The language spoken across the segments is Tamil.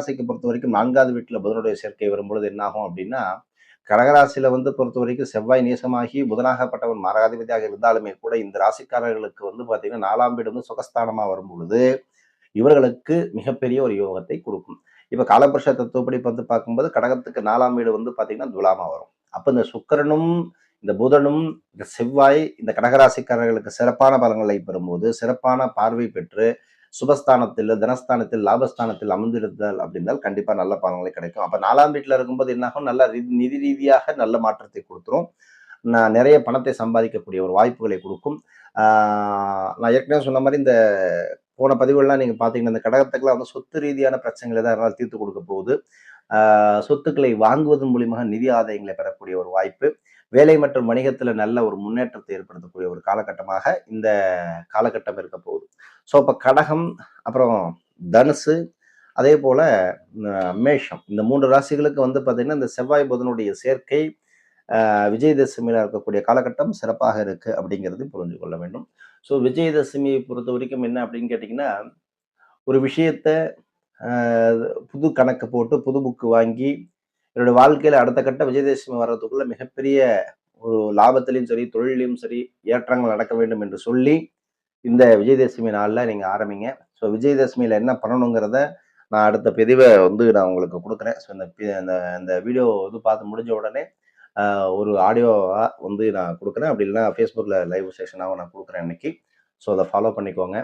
ராசிக்கு பொறுத்த வரைக்கும் 4வது வீட்டுல புதனுடைய சேர்க்கை வரும்பொழுது என்ன ஆகும் அப்படின்னா, கடகராசியில பொறுத்த வரைக்கும் செவ்வாய் நீசமாகி புதனாகப்பட்டவன் மகாதிபதியாக இருந்தாலுமே கூட இந்த ராசிக்காரர்களுக்கு பாத்தீங்கன்னா 4ஆம் வீடு சுகஸ்தானமா வரும் பொழுது இவர்களுக்கு மிகப்பெரிய ஒரு யோகத்தை கொடுக்கும். இப்ப காலபுருஷ தத்துவப்படி பார்க்கும்போது கடகத்துக்கு 4ஆம் வீடு பாத்தீங்கன்னா துலாமா வரும். அப்ப இந்த சுக்கிரனும் இந்த புதனும் இந்த செவ்வாய் இந்த கடகராசிக்காரர்களுக்கு சிறப்பான பலன்களை பெறும்போது சிறப்பான பார்வை பெற்று சுபஸ்தானத்தில் தனஸ்தானத்தில் லாபஸ்தானத்தில் அமர்ந்திருந்தால் அப்படின்னால் கண்டிப்பா நல்ல பலன்களை கிடைக்கும். அப்ப 4ஆம் வீட்டுல இருக்கும்போது என்னாகும், நல்ல நிதி ரீதியாக நல்ல மாற்றத்தை கொடுத்துரும். நான் நிறைய பணத்தை சம்பாதிக்கக்கூடிய ஒரு வாய்ப்புகளை கொடுக்கும். நான் ஏற்கனவே சொன்ன மாதிரி இந்த போன பதிவுகள்லாம் நீங்க பாத்தீங்கன்னா இந்த கடகத்துக்குலாம் சொத்து ரீதியான பிரச்சனைகளை தான் எல்லாம் தீர்த்து கொடுக்க போகுது. சொத்துக்களை வாங்குவதன் மூலியமாக நிதி ஆதாயங்களை பெறக்கூடிய ஒரு வாய்ப்பு, வேலை மற்றும் வணிகத்துல நல்ல ஒரு முன்னேற்றத்தை ஏற்படுத்தக்கூடிய ஒரு காலகட்டமாக இந்த காலகட்டம் இருக்க போகுது. ஸோ அப்ப கடகம், அப்புறம் தனுசு, அதே போல மேஷம், இந்த 3 ராசிகளுக்கு பாத்தீங்கன்னா இந்த செவ்வாய் புதனுடைய சேர்க்கை விஜயதசமியில இருக்கக்கூடிய காலகட்டம் சிறப்பாக இருக்கு அப்படிங்கிறது புரிஞ்சு கொள்ள வேண்டும். ஸோ விஜயதசமியை பொறுத்த வரைக்கும் என்ன அப்படின்னு கேட்டிங்கன்னா, ஒரு விஷயத்த புது கணக்கு போட்டு புது புக்கு வாங்கி என்னோட வாழ்க்கையில அடுத்த கட்ட விஜயதசமி வர்றதுக்குள்ள மிகப்பெரிய ஒரு லாபத்திலையும் சரி தொழிலையும் சரி ஏற்றங்கள் நடக்க வேண்டும் என்று சொல்லி இந்த விஜயதசமி நாளில் நீங்க ஆரம்பிங்க. ஸோ விஜயதசமியில என்ன பண்ணணுங்கிறத நான் அடுத்த பதிவை நான் உங்களுக்கு கொடுக்குறேன். ஸோ இந்த வீடியோ பார்த்து முடிஞ்ச உடனே ஒரு ஆடியோவா நான் கொடுக்குறேன். அப்படி இல்லைன்னா ஃபேஸ்புக்கில் லைவ் செஷனாகவும் நான் கொடுக்குறேன் இன்னைக்கு. ஸோ அதை ஃபாலோ பண்ணிக்கோங்க.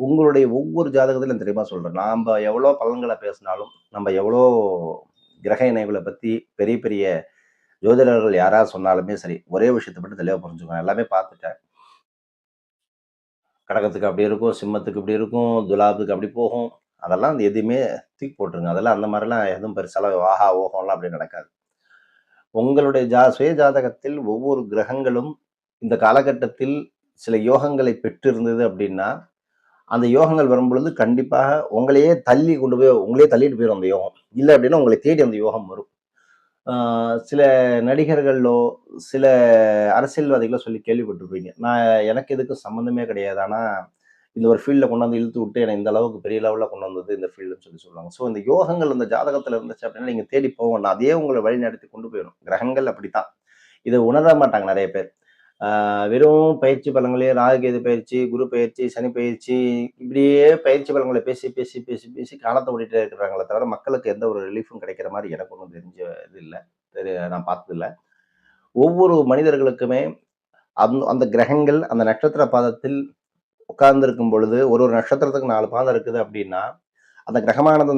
உங்களுடைய ஒவ்வொரு ஜாதகத்திலும் தெரியுமா சொல்கிறேன், நாம் எவ்வளோ பலன்களை பேசினாலும், நம்ம எவ்வளோ கிரக இணைவுகளை பற்றி பெரிய பெரிய ஜோதிடர்கள் யாராவது சொன்னாலுமே சரி, ஒரே விஷயத்தை மட்டும் தெளிவாக புரிஞ்சுக்கோங்க. எல்லாமே பார்த்துட்டேன். கடகத்துக்கு அப்படி இருக்கும், சிம்மத்துக்கு இப்படி இருக்கும், துலாபுக்கு அப்படி போகும். அதெல்லாம் எதுவுமே தூக்கி போட்டுருங்க. அதெல்லாம் அந்த மாதிரிலாம் எதுவும் பெருசாலாம் ஆஹா ஓஹோலாம் அப்படி நடக்காது. உங்களுடைய சுய ஜாதகத்தில் ஒவ்வொரு கிரகங்களும் இந்த காலகட்டத்தில் சில யோகங்களை பெற்றிருந்தது அப்படின்னா, அந்த யோகங்கள் வரும்பொழுது கண்டிப்பாக உங்களையே தள்ளிட்டு போயிடும் அந்த யோகம். இல்லை அப்படின்னா உங்களை தேடி அந்த யோகம் வரும். சில நடிகர்களோ சில அரசியல்வாதிகளோ சொல்லி கேள்விப்பட்டிருப்பீங்க, எனக்கு இதுக்கு சம்மந்தமே கிடையாது, ஆனால் இந்த ஒரு ஃபீல்டில் கொண்டாந்து இழுத்து விட்டு என்னை இந்த அளவுக்கு பெரிய லெவலில் கொண்டு வந்தது இந்த ஃபீல்டுன்னு சொல்லுவாங்க. ஸோ இந்த யோகங்கள் இந்த ஜாதகத்தில் இருந்துச்சு அப்படின்னா நீங்கள் தேடி போகணும், அதே உங்களை வழி நடத்தி கொண்டு போயிடும். கிரகங்கள் அப்படித்தான், இதை உணர மாட்டாங்க நிறைய பேர். வெறும் பயிற்சி பலங்களே ராகுகேது பயிற்சி, குரு பயிற்சி, சனி பயிற்சி, இப்படியே பயிற்சி பலங்களை பேசி பேசி பேசி பேசி காலத்தை ஓடிட்டே இருக்கிறாங்களே தவிர மக்களுக்கு எந்த ஒரு ரிலீஃபும் கிடைக்கிற மாதிரி எனக்கு ஒன்றும் தெரிஞ்ச இது இல்லை, நான் பார்த்ததில்லை. ஒவ்வொரு மனிதர்களுக்குமே அந்த கிரகங்கள் அந்த நட்சத்திர பாதத்தில் உட்கார்ந்து இருக்கும் பொழுது ஒரு நட்சத்திரத்துக்கு 4 பாதம் இருக்குது அப்படின்னா அந்த கிரகமானது